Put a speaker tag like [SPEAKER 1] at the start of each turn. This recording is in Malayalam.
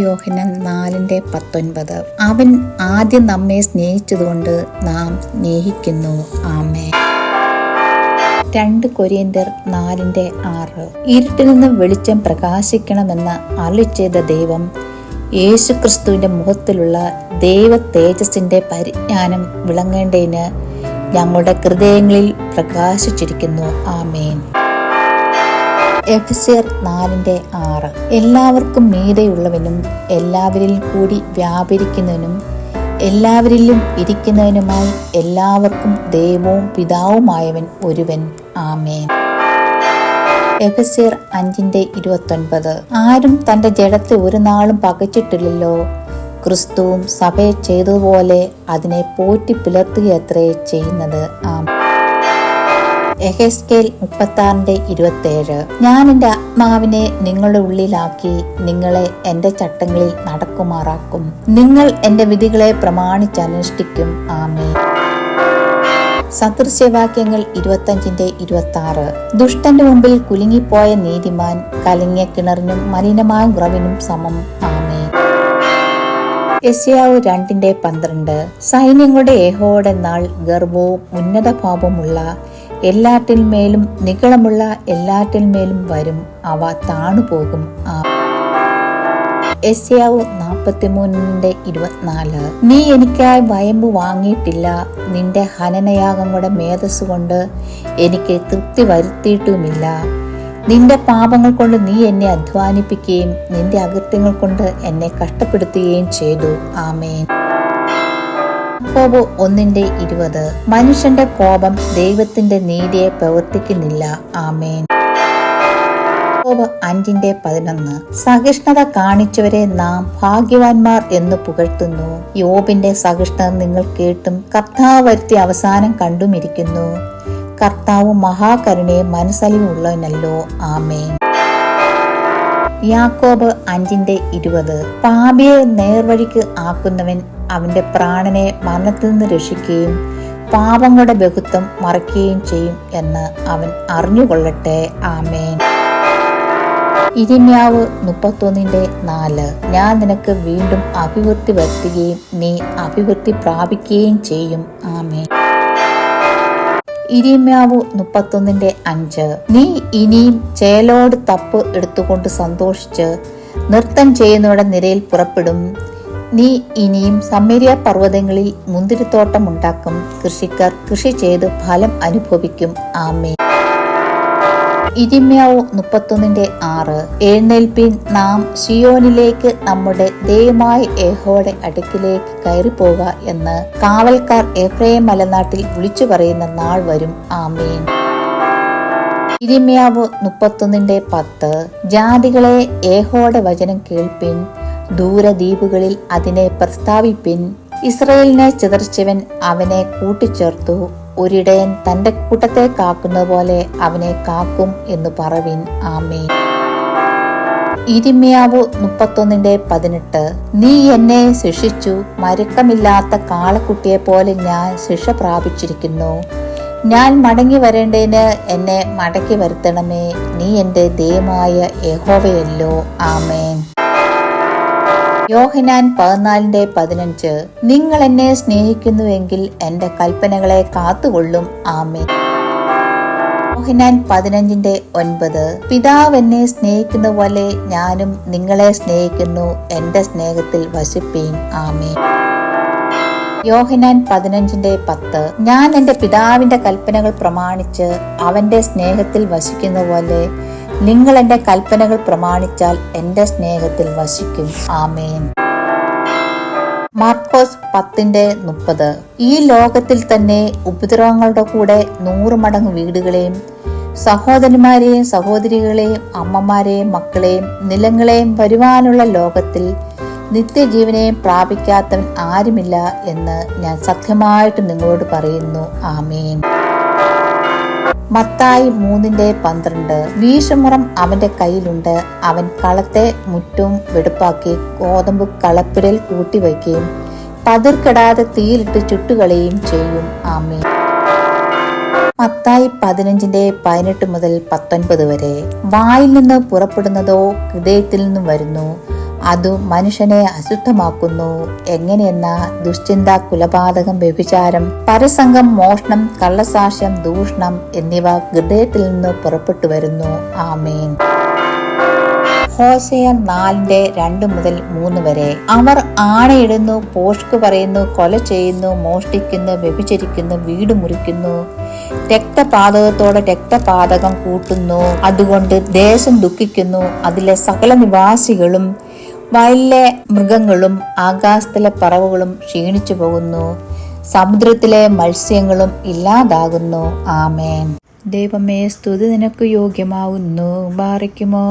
[SPEAKER 1] യോഹന്നാൻ 4:19. അവൻ ആദ്യം നമ്മെ സ്നേഹിച്ചതുകൊണ്ട് നാം സ്നേഹിക്കുന്നു. ആമേൻ. 2 കൊരിന്ത്യർ 4:6. ഇരുട്ടിൽ നിന്ന് വെളിച്ചം പ്രകാശിക്കണമെന്ന് അരുളിച്ചെയ്ത ദൈവം യേശുക്രിസ്തുവിന്റെ മുഖത്തിലുള്ള ദൈവ തേജസ്സിന്റെ പരിജ്ഞാനം വിളങ്ങേണ്ടതിന് ഞങ്ങളുടെ ഹൃദയങ്ങളിൽ പ്രകാശിച്ചിരിക്കുന്നു. ആമേൻ. എഫെസ്യർ 4:6. എല്ലാവർക്കും മീതെയുള്ളവനും എല്ലാവരിലും കൂടി വ്യാപരിക്കുന്നവനും എല്ലാവരിലും ഇരിക്കുന്നവനുമായി എല്ലാവർക്കും ദൈവവും പിതാവുമായവൻ ഒരുവൻ. ആമേൻ. എഫെസ്യർ 5:29. ആരും തന്റെ ജഡത്തെ ഒരു നാളും പകച്ചിട്ടില്ലല്ലോ. ക്രിസ്തുവും സഭയെ ചെയ്തതുപോലെ അതിനെ പോറ്റി പിളർത്തുകയത്രേ ചെയ്യുന്നത്. ആമേൻ. എഹെസ്കേൽ 36:27. ഞാൻ എൻ്റെ ആത്മാവിനെ നിങ്ങളുടെ ഉള്ളിലാക്കി നിങ്ങളെ എൻ്റെ ചട്ടങ്ങളിൽ നടക്കുമാറാക്കും. നിങ്ങൾ എൻ്റെ വിധികളെ പ്രമാണിച്ചനുഷ്ഠിക്കും. ആമേൻ. സദൃശ്യവാക്യങ്ങൾ 25:26. ദുഷ്ടന്റെ മുമ്പിൽ കുലുങ്ങിപ്പോയ നീതിമാൻ കലങ്ങിയ കിണറിനും മലിനമായ ഉറവിനും സമം. ആമേൻ. യെശയ്യാവ് 2:12. സൈന്യങ്ങളുടെ യഹോവയുടെ നാൾ ഗർവവും ഉന്നത ഭാവമുള്ള എല്ലാറ്റിന്മേലും നിഗളമുള്ള എല്ലാറ്റിന്മേലും വരും. അവ താണുപോകും. യെശയ്യാവ് 43:24. നീ എനിക്കായി വയമ്പ് വാങ്ങിയിട്ടില്ല. നിന്റെ ഹനനയാഗങ്ങളുടെ മേധസ്സുകൊണ്ട് എനിക്ക് തൃപ്തി വരുത്തിയിട്ടുമില്ല. നിന്റെ പാപങ്ങൾ കൊണ്ട് നീ എന്നെ അധ്വാനിപ്പിക്കുകയും നിന്റെ അകൃത്യങ്ങൾ കൊണ്ട് എന്നെ കഷ്ടപ്പെടുത്തുകയും ചെയ്തു. ആമേൻ. യാക്കോബ് 1:20. മനുഷ്യന്റെ കോപം ദൈവത്തിന്റെ നീതിയെ പ്രവർത്തിക്കുന്നില്ല. ആമേൻ. യാക്കോബ് 5:11. സഹിഷ്ണുത കാണിച്ചവരെ നാം ഭാഗ്യവാന്മാർ എന്ന് പുകഴ്ത്തുന്നു. യോബിന്റെ സഹിഷ്ണുത നിങ്ങൾ കേട്ടും കർത്താവ് വരുത്തിയ അവസാനം കണ്ടുമിരിക്കുന്നു. കർത്താവ് മഹാകരുണയും മനസ്സലിവുള്ളവനല്ലോ. ആമേൻ. യാക്കോബ് 5:20. പാപിയെ നേർവഴിക്ക് ആക്കുന്നവൻ അവന്റെ പ്രാണനെ മരണത്തിൽ നിന്ന് രക്ഷിക്കുകയും പാപങ്ങളുടെ ബഹുത്വം മറയ്ക്കുകയും ചെയ്യും എന്ന് അവൻ അറിഞ്ഞുകൊള്ളട്ടെ. ആമേൻ. ഇരിമ്യാവ് 31:4. ഞാൻ നിനക്ക് വീണ്ടും അഭിവൃദ്ധി വരുത്തുകയും നീ അഭിവൃദ്ധി പ്രാപിക്കുകയും ചെയ്യും. ആമേൻ. ഇരിമ്യാവ് 31:5. നീ ഇനിയും ചേലോട് തപ്പ് എടുത്തുകൊണ്ട് സന്തോഷിച്ച് നൃത്തം ചെയ്യുന്നവരുടെ നിരയിൽ പുറപ്പെടും. നീ ഇനിയും സമര്യ പർവ്വതങ്ങളിൽ മുന്തിരിത്തോട്ടം ഉണ്ടാക്കും. കൃഷിക്കാർ കൃഷി ചെയ്ത് ഫലം അനുഭവിക്കും. ആമേൻ. ഇരിമ്യാവ് 31:6. എഴുന്നേൽപ്പിൻ, നാം സിയോനിലേക്ക് നമ്മുടെ ദൈവമായ യഹോവയുടെ അടുക്കിലേക്ക് കയറിപ്പോക എന്ന് കാവൽക്കാർ എഫ്രയീം മലനാട്ടിൽ വിളിച്ചു പറയുന്ന നാൾ വരും. ആമേൻ. ഇരിമ്യാവ് 31:10. ജാതികളെ യഹോവയുടെ വചനം കേൾപ്പിൻ, ദൂരദ്വീപുകളിൽ അതിനെ പ്രസ്താവിപ്പിൻ. ഇസ്രായേലിനെ ചിതറിച്ചവൻ അവനെ കൂട്ടിച്ചേർത്തു. ഒരിടയൻ തന്റെ കൂട്ടത്തെ കാക്കുന്നത് പോലെ അവനെ കാക്കും എന്ന് പറവിൻ. ആമേൻ. ഇരിമ്യാവ് 31:18. നീ എന്നെ ശിക്ഷിച്ചു. മരുക്കമില്ലാത്ത കാളക്കുട്ടിയെ പോലെ ഞാൻ ശിക്ഷ പ്രാപിച്ചിരിക്കുന്നു. ഞാൻ മടങ്ങി വരേണ്ടതിന് എന്നെ മടക്കി വരുത്തണമേ. നീ എന്റെ ദൈവമായ യഹോവയല്ലോ. ആമേൻ. യോഹന്നാൻ 14:15. നിങ്ങൾ എന്നെ സ്നേഹിക്കുന്നുവെങ്കിൽ എന്റെ കൽപ്പനകളെ കാത്തുകൊള്ളും. ആമേൻ. യോഹന്നാൻ 15:9. പിതാവ് എന്നെ സ്നേഹിക്കുന്ന പോലെ ഞാനും നിങ്ങളെ സ്നേഹിക്കുന്നു. എന്റെ സ്നേഹത്തിൽ വസിപ്പീൻ. ആമേൻ. യോഹന്നാൻ 15:10. ഞാൻ എന്റെ പിതാവിന്റെ കൽപ്പനകൾ പ്രമാണിച്ച് അവന്റെ സ്നേഹത്തിൽ വസിക്കുന്ന പോലെ നിങ്ങൾ എന്റെ കൽപ്പനകൾ പ്രമാണിച്ചാൽ എന്റെ സ്നേഹത്തിൽ വസിക്കും. ആമേൻ. മാർക്കോസ് 10:30. ഈ ലോകത്തിൽ തന്നെ ഉപദ്രവങ്ങളുടെ കൂടെ 100 മടങ്ങ് വീടുകളെയും സഹോദരന്മാരെയും സഹോദരികളെയും അമ്മമാരെയും മക്കളെയും നിലങ്ങളെയും വരുവാനുള്ള ലോകത്തിൽ നിത്യജീവനെയും പ്രാപിക്കാത്തവൻ ആരുമില്ല എന്ന് ഞാൻ സത്യമായിട്ട് നിങ്ങളോട് പറയുന്നു. ആമേൻ. മത്തായി 3:12. വീശുമുറം അവന്റെ കയ്യിലുണ്ട്. അവൻ കളത്തെ മുറ്റവും വെടുപ്പാക്കി ഗോതമ്പ് കളപ്പിരൽ കൂട്ടിവയ്ക്കുകയും പതിർക്കെടാതെ തീയിലിട്ട് ചുട്ടുകളയുകയും ചെയ്യും. ആമേൻ. മത്തായി 15:18 മുതൽ 19 വരെ. വായിൽ നിന്ന് പുറപ്പെടുന്നതോ ഹൃദയത്തിൽ നിന്നും വരുന്നു. അതു മനുഷ്യനെ അശുദ്ധമാക്കുന്നു. എങ്ങനെയെന്ന ദുശ്ചിന്ത, കുലപാതകം, വ്യഭിചാരം, പരസംഗം, മോഷണം, കള്ളസാക്ഷ്യം, ദൂഷണം എന്നിവ ഹൃദയത്തിൽ നിന്ന് പുറപ്പെട്ടു വരുന്നു. ആമേൻ. ഹോശേയ 4:2-3 വരെ. അവർ ആണയിടുന്നു, പോഷ്ക് പറയുന്നു, കൊല ചെയ്യുന്നു, മോഷ്ടിക്കുന്നു, വ്യഭിചരിക്കുന്നു, വീട് മുറിക്കുന്നു, രക്തപാതകത്തോടെ രക്തപാതകം കൂട്ടുന്നു. അതുകൊണ്ട് ദേശം ദുഃഖിക്കുന്നു, അതിലെ സകല നിവാസികളും, വയലിലെ മൃഗങ്ങളും ആകാശത്തിലെ പറവകളും ക്ഷീണിച്ചു പോകുന്നു, സമുദ്രത്തിലെ മത്സ്യങ്ങളും ഇല്ലാതാകുന്നു. ആമേൻ. ദൈവമേ, സ്തുതി നിനക്ക് യോഗ്യമാവുന്നു. ബാറയ്ക്കുമോ.